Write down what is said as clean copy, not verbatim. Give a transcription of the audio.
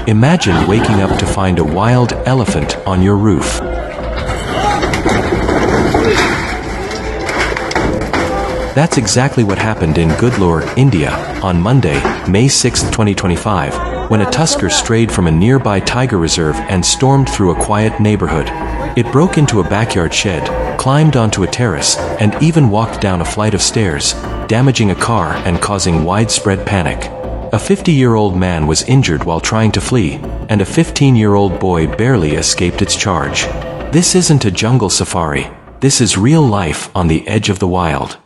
Imagine waking up to find a wild elephant on your roof. That's exactly what happened in Goodlore, India, on Monday, May 6, 2025, when a tusker strayed from a nearby tiger reserve and stormed through a quiet neighborhood. It broke into a backyard shed, climbed onto a terrace, and even walked down a flight of stairs, damaging a car and causing widespread panic. A 50-year-old man was injured while trying to flee, and a 15-year-old boy barely escaped its charge. This isn't a jungle safari. This is real life on the edge of the wild.